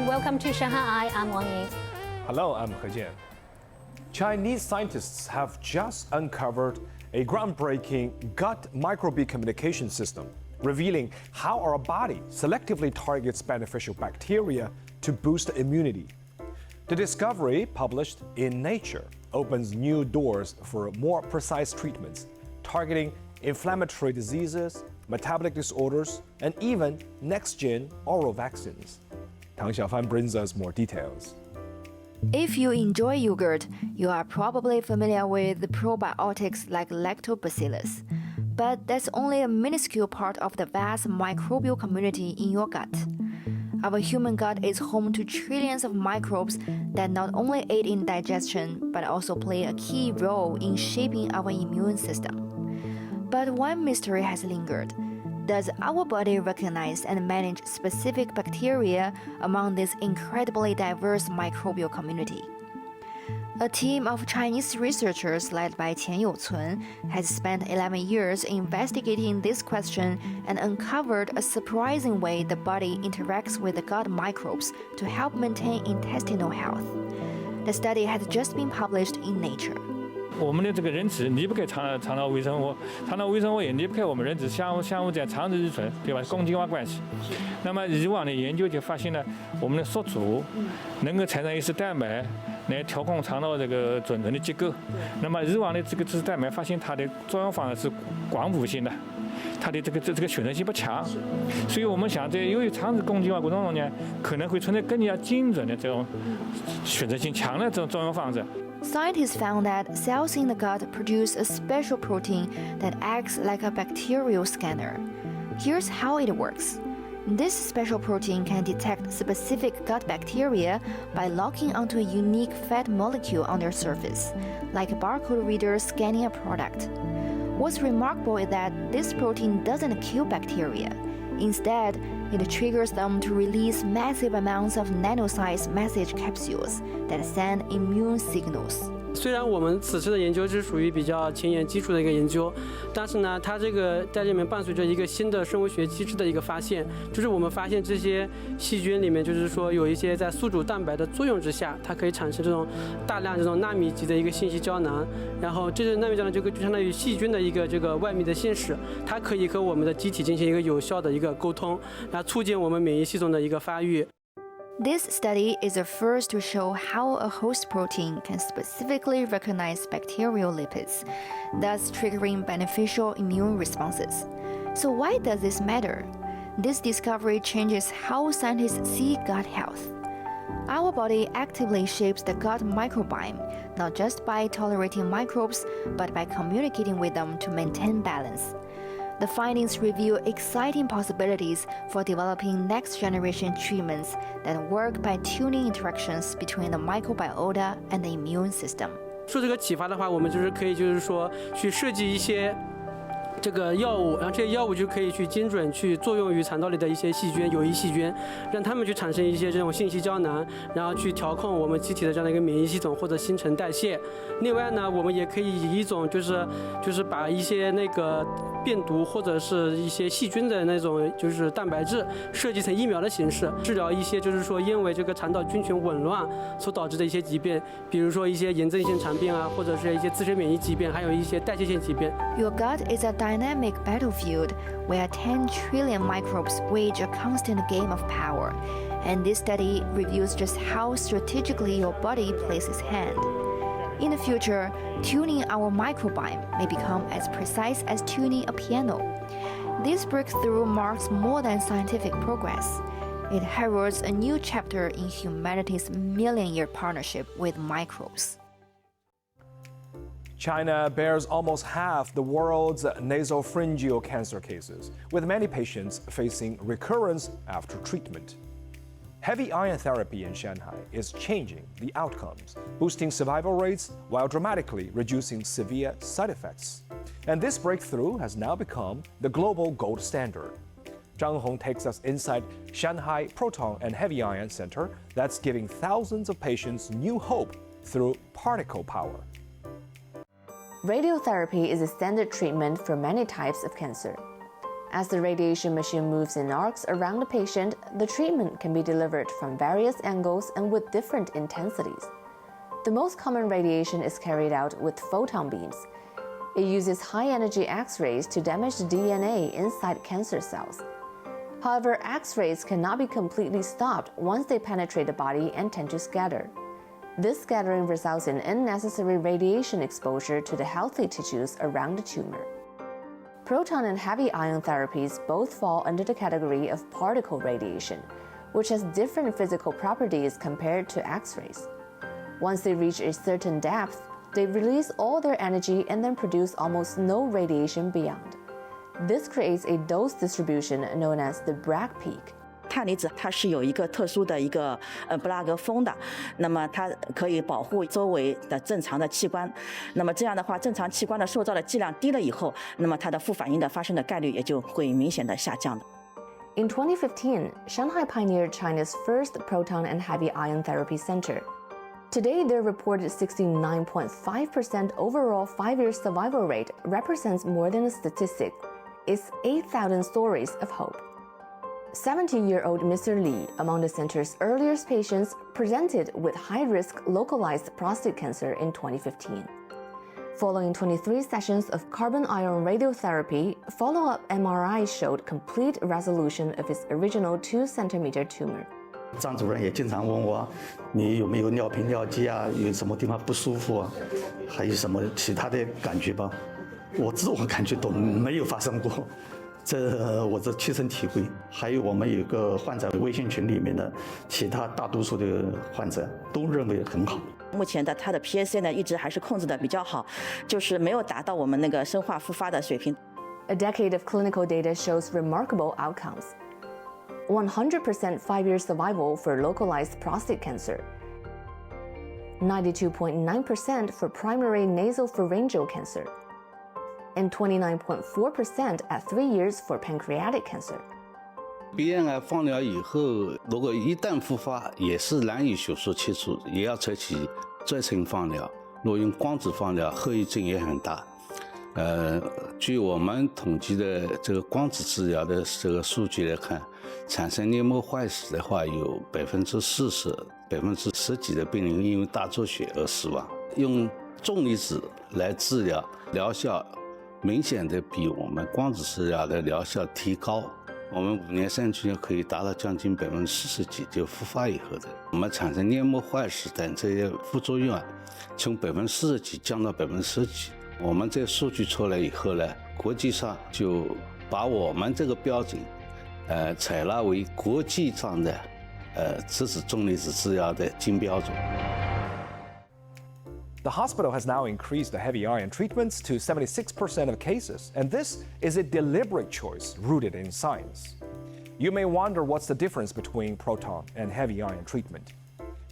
welcome to Shanghai. I'm Wang Ying. Hello, I'm He Jian. Chinese scientists have just uncovered a groundbreaking gut microbe communication system, revealing how our body selectively targets beneficial bacteria to boost immunity. The discovery, published in Nature, opens new doors for more precise treatments, targeting inflammatory diseases, metabolic disorders, and even next-gen oral vaccines. Tang Xiaofan brings us more details. If you enjoy yogurt, you are probably familiar with the probiotics like lactobacillus. But that's only a minuscule part of the vast microbial community in your gut. Our human gut is home to trillions of microbes that not only aid in digestion, but also play a key role in shaping our immune system. But one mystery has lingered. Does our body recognize and manage specific bacteria among this incredibly diverse microbial community? A team of Chinese researchers led by Qian Youtun has spent 11 years investigating this question and uncovered a surprising way the body interacts with the gut microbes to help maintain intestinal health. The study has just been published in Nature. 我们的这个人体离不开肠道微生物，肠道微生物也离不开我们人体相互在肠子之存，对吧？供给化关系。那么以往的研究就发现了，我们的宿主能够产生一些蛋白来调控肠道这个准存的结构。那么以往的这个脂蛋白发现它的作用方式是光谱性的，它的这个选择性不强，所以我们想在由于肠子供给化过程中呢，可能会存在更加精准的这种选择性强的这种作用方式。 Scientists found that cells in the gut produce a special protein that acts like a bacterial scanner. Here's how it works. This special protein can detect specific gut bacteria by locking onto a unique fat molecule on their surface, like a barcode reader scanning a product. What's remarkable is that this protein doesn't kill bacteria. Instead, it triggers them to release massive amounts of nano-sized message capsules that send immune signals. 虽然我们此次的研究是属于比较前沿基础的一个研究，但是呢，它这个在里面伴随着一个新的生物学机制的一个发现，就是我们发现这些细菌里面，就是说有一些在宿主蛋白的作用之下，它可以产生这种大量这种纳米级的一个信息胶囊，然后这个纳米胶囊就相当于细菌的一个这个外密的信使，它可以和我们的机体进行一个有效的一个沟通，来促进我们免疫系统的一个发育。 This study is the first to show how a host protein can specifically recognize bacterial lipids, thus triggering beneficial immune responses. So why does this matter? This discovery changes how scientists see gut health. Our body actively shapes the gut microbiome, not just by tolerating microbes, but by communicating with them to maintain balance. The findings reveal exciting possibilities for developing next-generation treatments that work by tuning interactions between the microbiota and the immune system. 受这个启发的话，我们就是可以就是说去设计一些这个药物，然后这些药物就可以去精准去作用于肠道里的一些细菌、有益细菌，让它们去产生一些这种信息胶囊，然后去调控我们机体的这样的一个免疫系统或者新陈代谢。另外呢，我们也可以以一种就是把一些那个变毒或者是一些细菌的那种就是蛋白质设计成疫苗的形式，治疗一些就是说因为这个肠道菌群紊乱所导致的一些疾病，比如说一些炎症性肠病啊，或者是一些自身免疫疾病，还有一些代谢性疾病。Your gut is a dynamic battlefield where 10 trillion microbes wage a constant game of power, and this study reveals just how strategically your body plays its hand. In the future, tuning our microbiome may become as precise as tuning a piano. This breakthrough marks more than scientific progress. It heralds a new chapter in humanity's million-year partnership with microbes. China bears almost half the world's nasopharyngeal cancer cases, with many patients facing recurrence after treatment. Heavy ion therapy in Shanghai is changing the outcomes, boosting survival rates while dramatically reducing severe side effects. And this breakthrough has now become the global gold standard. Zhang Hong takes us inside Shanghai Proton and Heavy Ion Center that's giving thousands of patients new hope through particle power. Radiotherapy is a standard treatment for many types of cancer. As the radiation machine moves in arcs around the patient, the treatment can be delivered from various angles and with different intensities. The most common radiation is carried out with photon beams. It uses high-energy X-rays to damage the DNA inside cancer cells. However, X-rays cannot be completely stopped once they penetrate the body and tend to scatter. This scattering results in unnecessary radiation exposure to the healthy tissues around the tumor. Proton and heavy ion therapies both fall under the category of particle radiation, which has different physical properties compared to X-rays. Once they reach a certain depth, they release all their energy and then produce almost no radiation beyond. This creates a dose distribution known as the Bragg peak. 碳离子它是有一个特殊的一个布拉格峰的，那么它可以保护周围的正常的器官。那么这样的话，正常器官的受到的剂量低了以后，那么它的副反应的发生的概率也就会明显的下降的。In 2015, Shanghai pioneered China's first proton and heavy ion therapy center. Today, their reported 69.5% overall 5-year survival rate represents more than a statistic. It's 8,000 stories of hope. 70-year-old Mr. Li, among the center's earliest patients, presented with high-risk localized prostate cancer in 2015. Following 23 sessions of carbon ion radiotherapy, follow-up MRI showed complete resolution of his original 2-centimeter tumor. 张主任也经常问我，你有没有尿频尿急啊？有什么地方不舒服啊？还有什么其他的感觉吧？我自我感觉都没有发生过，我这切身体会。还有我们有个患者微信群里面的其他大多数的患者都认为很好。目前的它的 PSA 呢一直还是控制的比较好，就是没有达到我们那个生化复发的水平。A decade of clinical data shows remarkable outcomes. 100% 5-year survival for localized prostate cancer, 92.9% for primary nasopharyngeal cancer, and 29.4% at 3 years for pancreatic cancer. 鼻咽癌放疗以后，如果一旦复发，也是难以手术切除，也要采取再生放疗。如果用光子放疗，后遗症也很大。据我们统计的这个光子治疗的这个数据来看，产生黏膜坏死的话，有40%、10%几的病人因为大出血而死亡。用重离子来治疗，疗效明显的比我们光子治疗的疗效提高。我们5年3期可以达到将近40%几，就复发以后的，我们产生黏膜坏死等这些副作用啊，从40%几降到10%几。我们这数据出来以后呢，国际上就把我们这个标准，采纳为国际上的质子重离子治疗的金标准。The hospital has now increased the heavy ion treatments to 76% of cases, and this is a deliberate choice rooted in science. You may wonder what's the difference between proton and heavy ion treatment.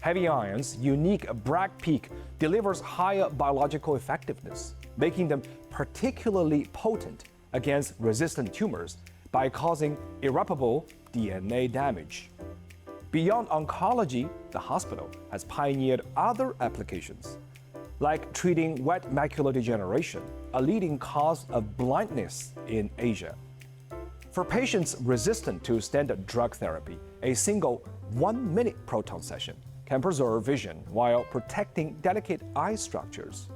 Heavy ion's unique Bragg peak delivers higher biological effectiveness, making them particularly potent against resistant tumors by causing irreparable DNA damage. Beyond oncology, the hospital has pioneered other applications, like treating wet macular degeneration, a leading cause of blindness in Asia. For patients resistant to standard drug therapy, a single 1-minute proton session can preserve vision while protecting delicate eye structures.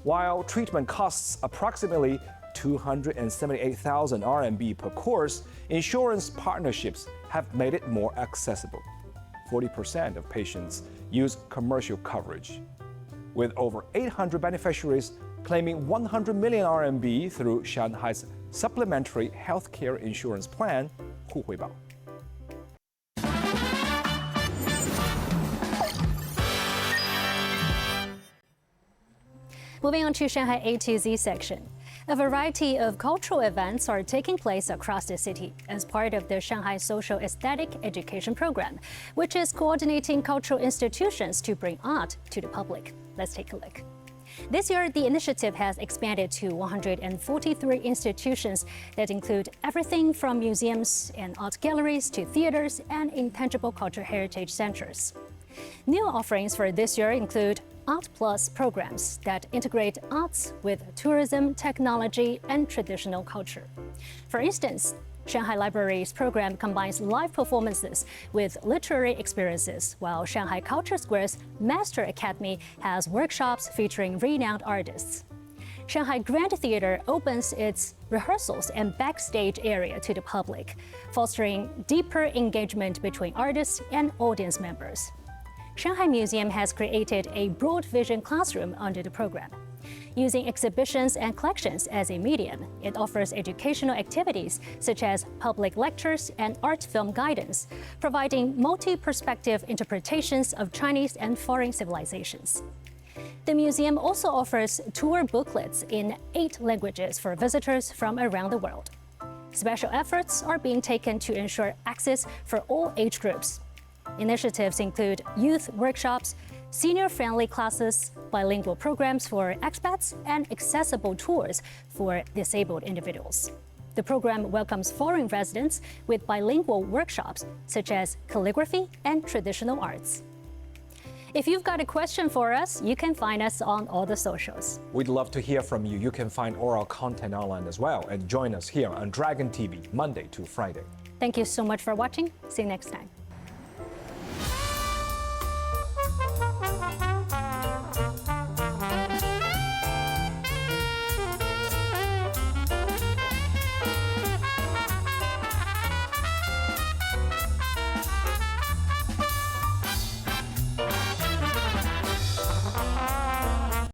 While treatment costs approximately 278,000 RMB per course, insurance partnerships have made it more accessible. 40% of patients use commercial coverage, with over 800 beneficiaries claiming 100 million RMB through Shanghai's supplementary healthcare insurance plan, 互惠保. Moving on to Shanghai A to Z section. A variety of cultural events are taking place across the city as part of the Shanghai Social Aesthetic Education Program, which is coordinating cultural institutions to bring art to the public. Let's take a look. This year, the initiative has expanded to 143 institutions that include everything from museums and art galleries to theaters and intangible cultural heritage centers. New offerings for this year include Art Plus programs that integrate arts with tourism, technology, and traditional culture. For instance, Shanghai Library's program combines live performances with literary experiences, while Shanghai Culture Square's Master Academy has workshops featuring renowned artists. Shanghai Grand Theater opens its rehearsals and backstage area to the public, fostering deeper engagement between artists and audience members. Shanghai Museum has created a broad vision classroom under the program. Using exhibitions and collections as a medium, it offers educational activities such as public lectures and art film guidance, providing multi-perspective interpretations of Chinese and foreign civilizations. The museum also offers tour booklets in 8 languages for visitors from around the world. Special efforts are being taken to ensure access for all age groups. Initiatives include youth workshops, senior-friendly classes, bilingual programs for expats, and accessible tours for disabled individuals. The program welcomes foreign residents with bilingual workshops such as calligraphy and traditional arts. If you've got a question for us, you can find us on all the socials. We'd love to hear from you. You can find all our content online as well and join us here on Dragon TV, Monday to Friday. Thank you so much for watching. See you next time.